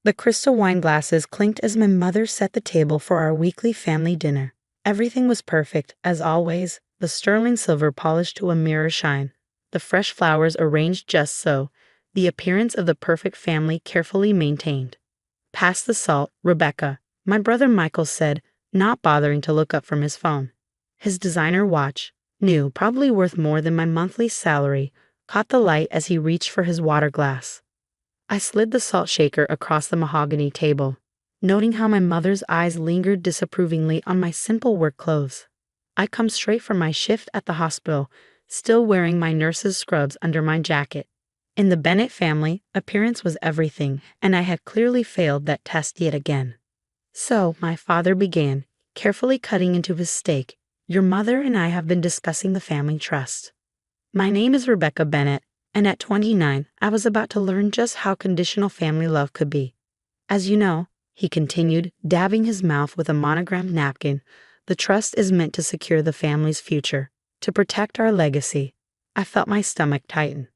The crystal wine glasses clinked as my mother set the table for our weekly family dinner. Everything was perfect, as always, the sterling silver polished to a mirror shine, the fresh flowers arranged just so, the appearance of the perfect family carefully maintained. "Pass the salt, Rebecca," my brother Michael said, not bothering to look up from his phone. His designer watch, new, probably worth more than my monthly salary, caught the light as he reached for his water glass. I slid the salt shaker across the mahogany table, noting how my mother's eyes lingered disapprovingly on my simple work clothes. I come straight from my shift at the hospital, still wearing my nurse's scrubs under my jacket. In the Bennett family, appearance was everything, and I had clearly failed that test yet again. "So," my father began, carefully cutting into his steak, "your mother and I have been discussing the family trust. My name is Rebecca Bennett, and at 29, I was about to learn just how conditional family love could be. As you know," he continued, dabbing his mouth with a monogrammed napkin, "the trust is meant to secure the family's future, to protect our legacy." I felt my stomach tighten.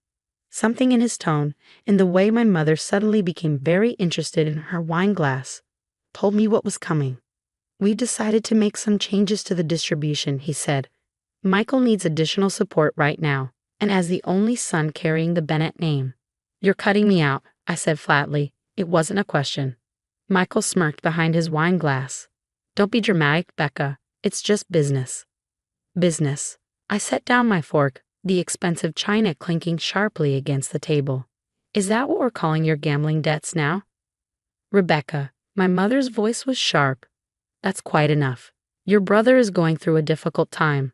Something in his tone, in the way my mother suddenly became very interested in her wine glass, told me what was coming. "We decided to make some changes to the distribution," he said. "Michael needs additional support right now, and as the only son carrying the Bennett name." "You're cutting me out," I said flatly. It wasn't a question. Michael smirked behind his wine glass. "Don't be dramatic, Becca. It's just business." "Business." I set down my fork, the expensive china clinking sharply against the table. "Is that what we're calling your gambling debts now?" "Rebecca," my mother's voice was sharp. "That's quite enough. Your brother is going through a difficult time.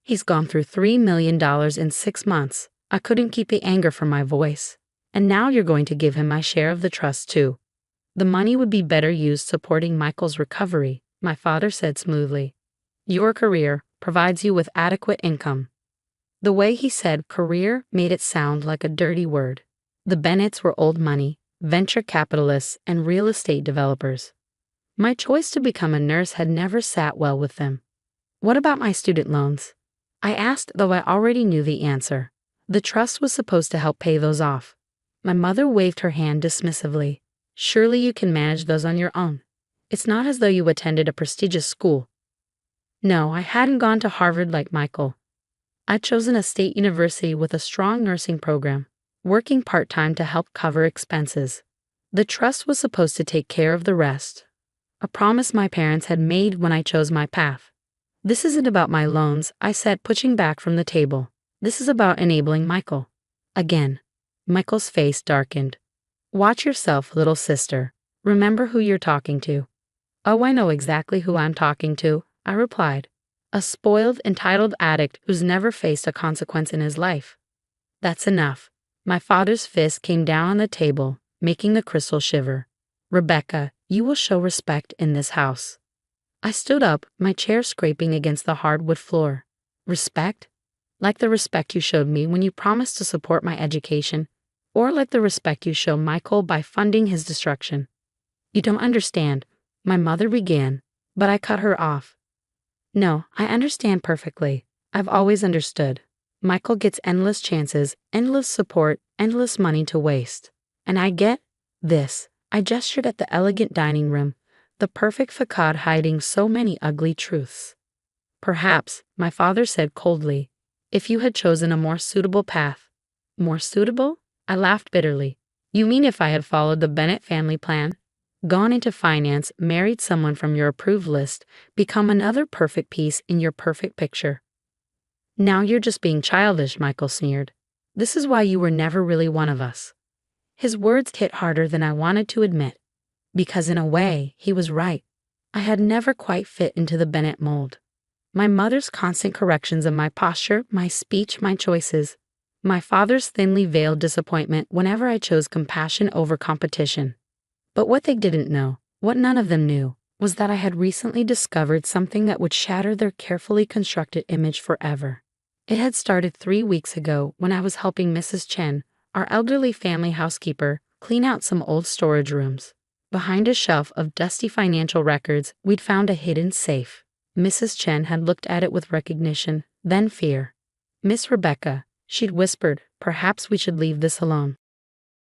He's gone through $3 million in 6 months. I couldn't keep the anger from my voice. And now you're going to give him my share of the trust too. The money would be better used supporting Michael's recovery," my father said smoothly. "Your career provides you with adequate income." The way he said career made it sound like a dirty word. The Bennetts were old money, venture capitalists, and real estate developers. My choice to become a nurse had never sat well with them. "What about my student loans?" I asked, though I already knew the answer. The trust was supposed to help pay those off. My mother waved her hand dismissively. "Surely you can manage those on your own. It's not as though you attended a prestigious school." No, I hadn't gone to Harvard like Michael. I'd chosen a state university with a strong nursing program, working part-time to help cover expenses. The trust was supposed to take care of the rest, a promise my parents had made when I chose my path. "This isn't about my loans," I said, pushing back from the table. "This is about enabling Michael." Again, Michael's face darkened. "Watch yourself, little sister. Remember who you're talking to." "Oh, I know exactly who I'm talking to," I replied. "A spoiled, entitled addict who's never faced a consequence in his life." "That's enough." My father's fist came down on the table, making the crystal shiver. "Rebecca, you will show respect in this house." I stood up, my chair scraping against the hardwood floor. "Respect? Like the respect you showed me when you promised to support my education, or like the respect you show Michael by funding his destruction?" "You don't understand," my mother began, but I cut her off. "No, I understand perfectly. I've always understood. Michael gets endless chances, endless support, endless money to waste. And I get this." I gestured at the elegant dining room, the perfect facade hiding so many ugly truths. "Perhaps," my father said coldly, "if you had chosen a more suitable path." "More suitable?" I laughed bitterly. "You mean if I had followed the Bennett family plan? Gone into finance, married someone from your approved list, become another perfect piece in your perfect picture." "Now you're just being childish," Michael sneered. "This is why you were never really one of us." His words hit harder than I wanted to admit, because in a way, he was right. I had never quite fit into the Bennett mold. My mother's constant corrections of my posture, my speech, my choices. My father's thinly veiled disappointment whenever I chose compassion over competition. But what they didn't know, what none of them knew, was that I had recently discovered something that would shatter their carefully constructed image forever. It had started 3 weeks ago when I was helping Mrs. Chen, our elderly family housekeeper, clean out some old storage rooms. Behind a shelf of dusty financial records, we'd found a hidden safe. Mrs. Chen had looked at it with recognition, then fear. "Miss Rebecca," she'd whispered, "perhaps we should leave this alone."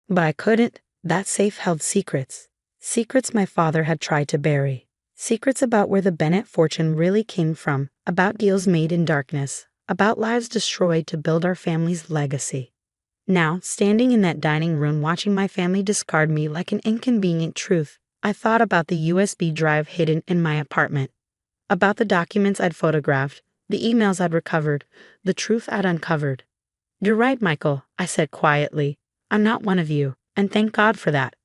But I couldn't. That safe held secrets. Secrets my father had tried to bury. Secrets about where the Bennett fortune really came from, about deals made in darkness, about lives destroyed to build our family's legacy. Now, standing in that dining room watching my family discard me like an inconvenient truth, I thought about the USB drive hidden in my apartment, about the documents I'd photographed, the emails I'd recovered, the truth I'd uncovered. "You're right, Michael," I said quietly. "I'm not one of you, and thank God for that."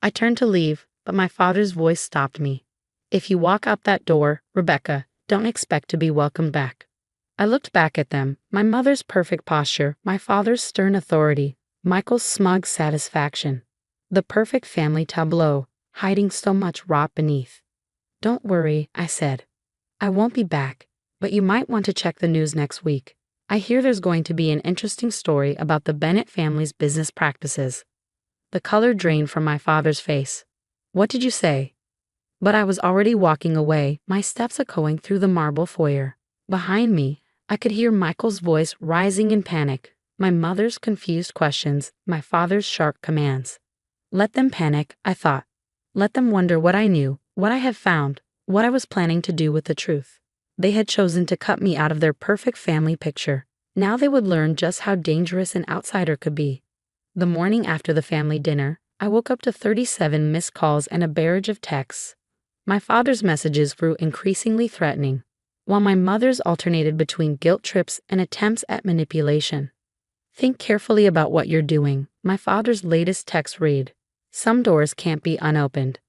I turned to leave, but my father's voice stopped me. "If you walk out that door, Rebecca, don't expect to be welcomed back." I looked back at them, my mother's perfect posture, my father's stern authority, Michael's smug satisfaction. The perfect family tableau, hiding so much rot beneath. "Don't worry," I said. "I won't be back, but you might want to check the news next week. I hear there's going to be an interesting story about the Bennett family's business practices." The color drained from my father's face. "What did you say?" But I was already walking away, my steps echoing through the marble foyer. Behind me, I could hear Michael's voice rising in panic, my mother's confused questions, my father's sharp commands. Let them panic, I thought. Let them wonder what I knew, what I had found, what I was planning to do with the truth. They had chosen to cut me out of their perfect family picture. Now they would learn just how dangerous an outsider could be. The morning after the family dinner, I woke up to 37 missed calls and a barrage of texts. My father's messages grew increasingly threatening, while my mother's alternated between guilt trips and attempts at manipulation. "Think carefully about what you're doing," my father's latest text read. "Some doors can't be unopened."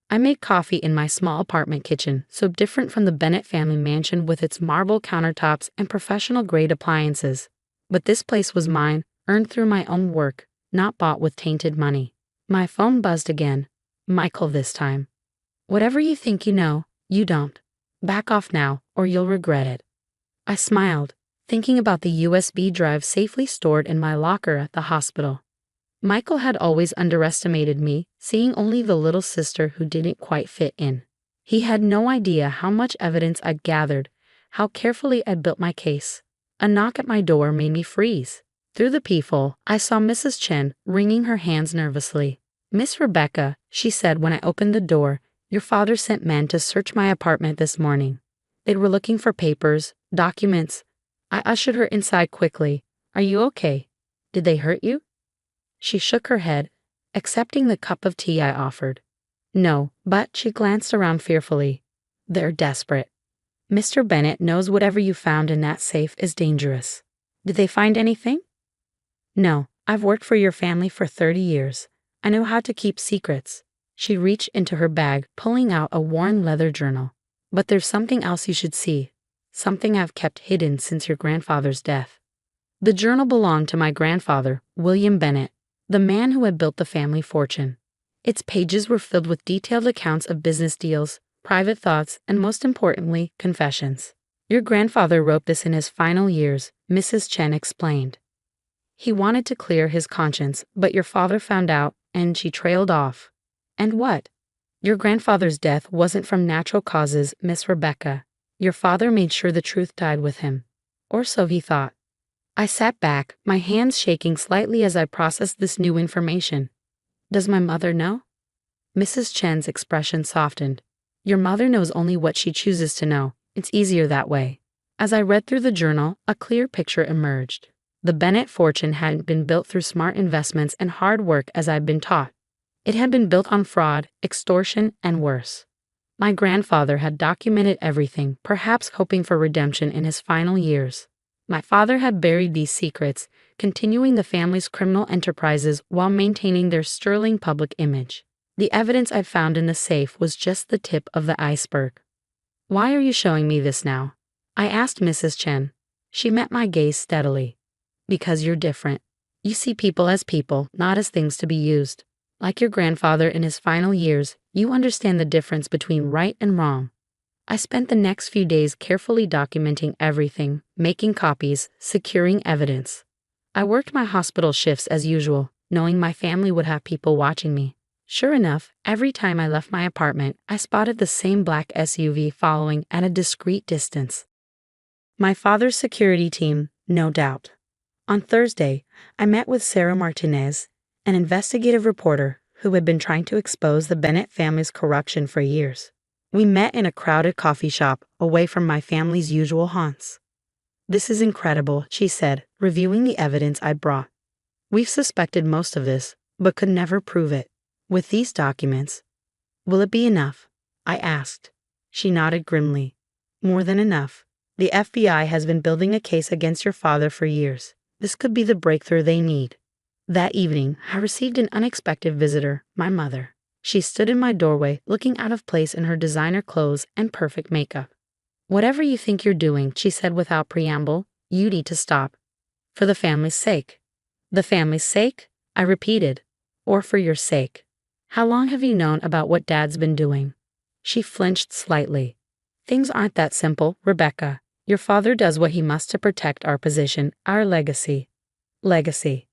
I made coffee in my small apartment kitchen, so different from the Bennett family mansion with its marble countertops and professional-grade appliances. But this place was mine, earned through my own work, not bought with tainted money. My phone buzzed again. Michael this time. "Whatever you think you know, you don't. Back off now, or you'll regret it." I smiled, thinking about the USB drive safely stored in my locker at the hospital. Michael had always underestimated me, seeing only the little sister who didn't quite fit in. He had no idea how much evidence I'd gathered, how carefully I'd built my case. A knock at my door made me freeze. Through the peephole, I saw Mrs. Chen wringing her hands nervously. "Miss Rebecca," she said when I opened the door, "your father sent men to search my apartment this morning. They were looking for papers, documents." I ushered her inside quickly. "Are you okay? Did they hurt you?" She shook her head, accepting the cup of tea I offered. "No," but she glanced around fearfully. "They're desperate. Mr. Bennett knows whatever you found in that safe is dangerous." "Did they find anything?" "No, I've worked for your family for 30 years. I know how to keep secrets." She reached into her bag, pulling out a worn leather journal. "But there's something else you should see. Something I've kept hidden since your grandfather's death." The journal belonged to my grandfather, William Bennett, the man who had built the family fortune. Its pages were filled with detailed accounts of business deals, private thoughts, and most importantly, confessions. "Your grandfather wrote this in his final years," Mrs. Chen explained. "He wanted to clear his conscience, but your father found out, and she trailed off." "And what?" "Your grandfather's death wasn't from natural causes, Miss Rebecca. Your father made sure the truth died with him. Or so he thought." I sat back, my hands shaking slightly as I processed this new information. "Does my mother know?" Mrs. Chen's expression softened. "Your mother knows only what she chooses to know. It's easier that way." As I read through the journal, a clear picture emerged. The Bennett fortune hadn't been built through smart investments and hard work as I'd been taught. It had been built on fraud, extortion, and worse. My grandfather had documented everything, perhaps hoping for redemption in his final years. My father had buried these secrets, continuing the family's criminal enterprises while maintaining their sterling public image. The evidence I found in the safe was just the tip of the iceberg. "Why are you showing me this now?" I asked Mrs. Chen. She met my gaze steadily. "Because you're different. You see people as people, not as things to be used. Like your grandfather in his final years, you understand the difference between right and wrong." I spent the next few days carefully documenting everything, making copies, securing evidence. I worked my hospital shifts as usual, knowing my family would have people watching me. Sure enough, every time I left my apartment, I spotted the same black SUV following at a discreet distance. My father's security team, no doubt. On Thursday, I met with Sarah Martinez, an investigative reporter who had been trying to expose the Bennett family's corruption for years. We met in a crowded coffee shop, away from my family's usual haunts. "This is incredible," she said, reviewing the evidence I brought. "We've suspected most of this, but could never prove it. With these documents, will it be enough?" I asked. She nodded grimly. "More than enough. The FBI has been building a case against your father for years. This could be the breakthrough they need." That evening, I received an unexpected visitor, my mother. She stood in my doorway, looking out of place in her designer clothes and perfect makeup. "Whatever you think you're doing," she said without preamble, "you need to stop. For the family's sake." "The family's sake?" I repeated. "Or for your sake? How long have you known about what Dad's been doing?" She flinched slightly. "Things aren't that simple, Rebecca. Your father does what he must to protect our position, our legacy." "Legacy."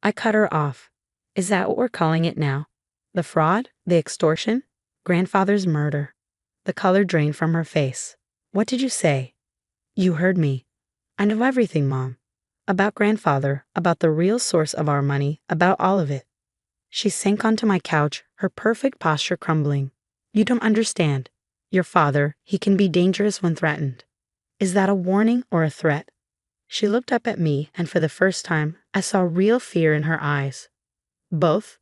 I cut her off. "Is that what we're calling it now? The fraud? The extortion? Grandfather's murder?" The color drained from her face. "What did you say?" "You heard me. I know everything, Mom. About Grandfather, about the real source of our money, about all of it." She sank onto my couch, her perfect posture crumbling. "You don't understand. Your father, he can be dangerous when threatened." "Is that a warning or a threat?" She looked up at me, and for the first time, I saw real fear in her eyes. "Both?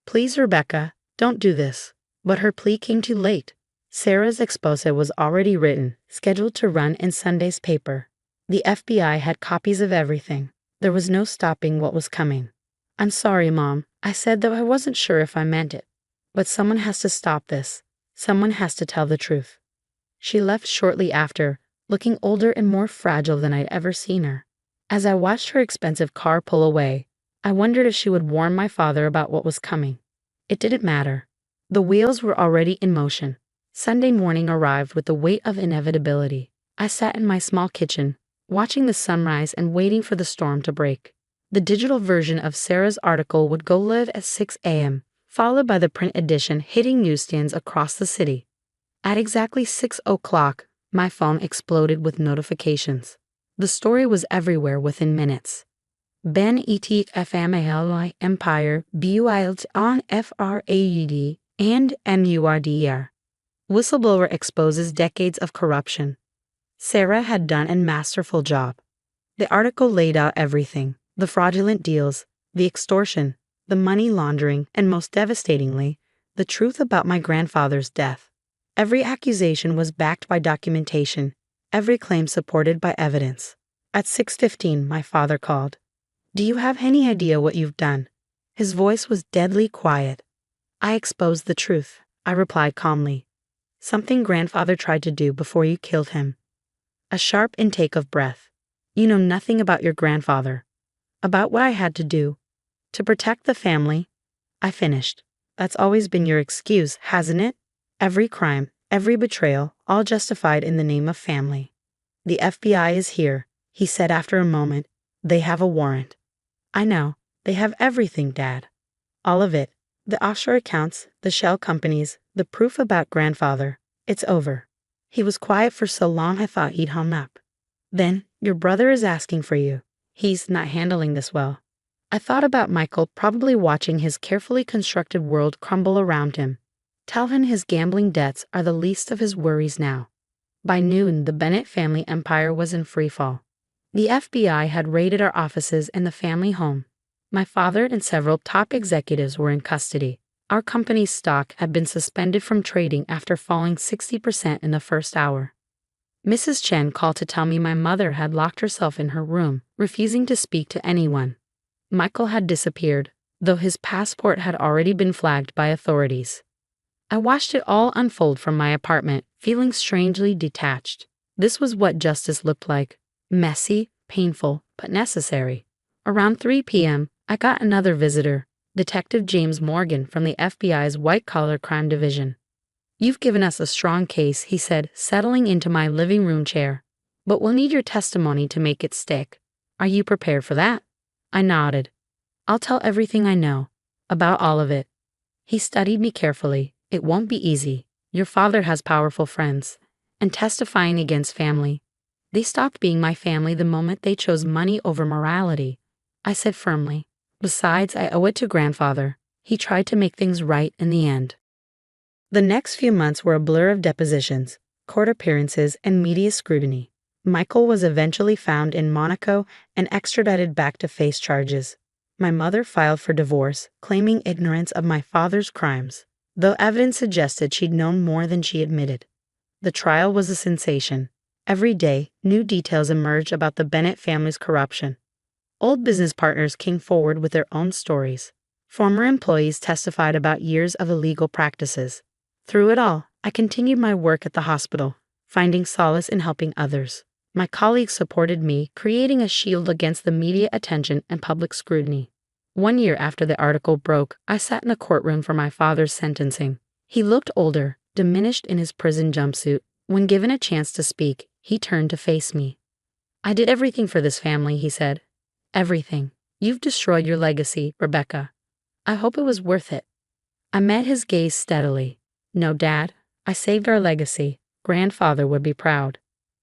Please, Rebecca, don't do this." But her plea came too late. Sarah's expose was already written, scheduled to run in Sunday's paper. The FBI had copies of everything. There was no stopping what was coming. "I'm sorry, Mom," I said, though I wasn't sure if I meant it. "But someone has to stop this. Someone has to tell the truth." She left shortly after, looking older and more fragile than I'd ever seen her. As I watched her expensive car pull away, I wondered if she would warn my father about what was coming. It didn't matter. The wheels were already in motion. Sunday morning arrived with the weight of inevitability. I sat in my small kitchen, watching the sunrise and waiting for the storm to break. The digital version of Sarah's article would go live at 6 a.m., followed by the print edition hitting newsstands across the city. At exactly 6 o'clock, my phone exploded with notifications. The story was everywhere within minutes. Ben family empire built on fraud and murder. Whistleblower exposes decades of corruption. Sarah had done a masterful job. The article laid out everything: the fraudulent deals, the extortion, the money laundering, and most devastatingly, the truth about my grandfather's death. Every accusation was backed by documentation, every claim supported by evidence. At 6:15, my father called. "Do you have any idea what you've done?" His voice was deadly quiet. "I exposed the truth," I replied calmly. "Something Grandfather tried to do before you killed him." A sharp intake of breath. "You know nothing about your grandfather." "About what I had to do. To protect the family." I finished. "That's always been your excuse, hasn't it? Every crime, every betrayal, all justified in the name of family." "The FBI is here," he said after a moment. "They have a warrant." "I know. They have everything, Dad. All of it. The offshore accounts, the shell companies, the proof about Grandfather. It's over." He was quiet for so long I thought he'd hung up. "Then, your brother is asking for you. He's not handling this well." I thought about Michael probably watching his carefully constructed world crumble around him. Tell him his gambling debts are the least of his worries now. By noon, the Bennett family empire was in freefall. The FBI had raided our offices and the family home. My father and several top executives were in custody. Our company's stock had been suspended from trading after falling 60% in the first hour. Mrs. Chen called to tell me my mother had locked herself in her room, refusing to speak to anyone. Michael had disappeared, though his passport had already been flagged by authorities. I watched it all unfold from my apartment, feeling strangely detached. This was what justice looked like. Messy, painful, but necessary. Around 3 p.m., I got another visitor, Detective James Morgan from the FBI's White-Collar Crime Division. "You've given us a strong case," he said, settling into my living room chair. "But we'll need your testimony to make it stick. Are you prepared for that?" I nodded. "I'll tell everything I know. About all of it." He studied me carefully. "It won't be easy. Your father has powerful friends. And testifying against family. They stopped being my family the moment they chose money over morality." I said firmly. "Besides, I owe it to Grandfather. he tried to make things right in the end. The next few months were a blur of depositions, court appearances, and media scrutiny. Michael was eventually found in Monaco and extradited back to face charges. My mother filed for divorce, claiming ignorance of my father's crimes, though evidence suggested she'd known more than she admitted. The trial was a sensation. Every day, new details emerged about the Bennett family's corruption. Old business partners came forward with their own stories. Former employees testified about years of illegal practices. Through it all, I continued my work at the hospital, finding solace in helping others. My colleagues supported me, creating a shield against the media attention and public scrutiny. 1 year after the article broke, I sat in the courtroom for my father's sentencing. He looked older, diminished in his prison jumpsuit. When given a chance to speak, he turned to face me. "I did everything for this family," he said. "Everything. You've destroyed your legacy, Rebecca. I hope it was worth it." I met his gaze steadily. "No, Dad. I saved our legacy. Grandfather would be proud."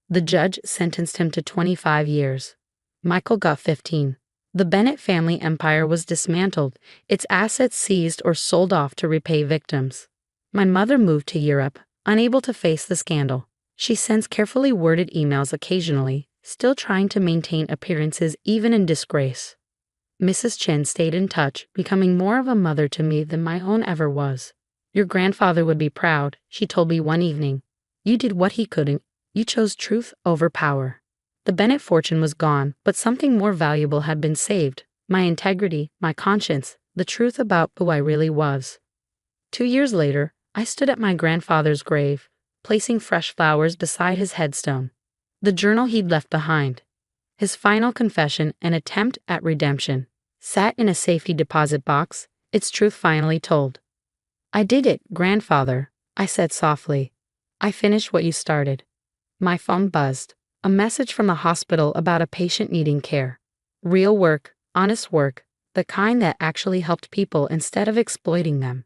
The judge sentenced him to 25 years. Michael got 15. The Bennett family empire was dismantled, its assets seized or sold off to repay victims. My mother moved to Europe, unable to face the scandal. She sends carefully worded emails occasionally, still trying to maintain appearances even in disgrace. Mrs. Chen stayed in touch, becoming more of a mother to me than my own ever was. "Your grandfather would be proud," she told me one evening. "You did what he couldn't. You chose truth over power." The Bennett fortune was gone, but something more valuable had been saved: my integrity, my conscience, the truth about who I really was. 2 years later, I stood at my grandfather's grave, placing fresh flowers beside his headstone. The journal he'd left behind, his final confession and attempt at redemption, sat in a safety deposit box, its truth finally told. "I did it, grandfather," I said softly. "I finished what you started." My phone buzzed. A message from the hospital about a patient needing care. Real work, honest work, the kind that actually helped people instead of exploiting them.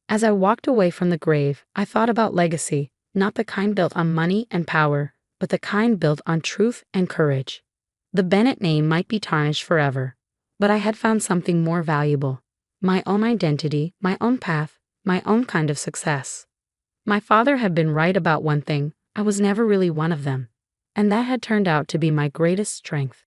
As I walked away from the grave, I thought about legacy, not the kind built on money and power, but the kind built on truth and courage. The Bennett name might be tarnished forever, but I had found something more valuable: my own identity, my own path, my own kind of success. My father had been right about one thing: I was never really one of them. And that had turned out to be my greatest strength.